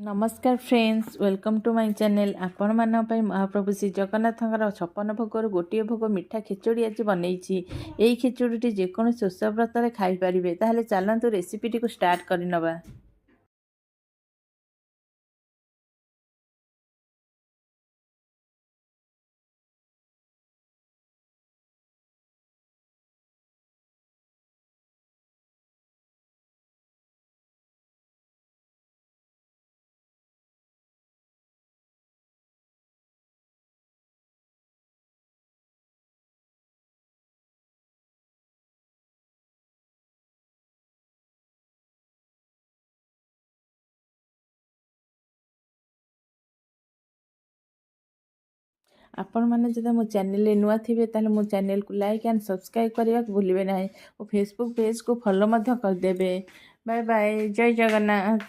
नमस्कार friends, welcome to my channel. आपण मान महाप्रभु श्री जगन्नाथ 56 भोगर गोटे भोग मिठा खिचड़ी आज बनई। यही खिचड़ी जेकोसी ओषा व्रत में खाईपारे। ताहले चलतु रेसिपीटी को स्टार्ट करनवा। आपण मैंने जब मो चैनल नुआ थे ताले मो चैनल को लाइक एंड सब्सक्राइब करने को भूलिए ना और फेसबुक पेज को फॉलो करदे। बाय बाय, जय जगन्नाथ।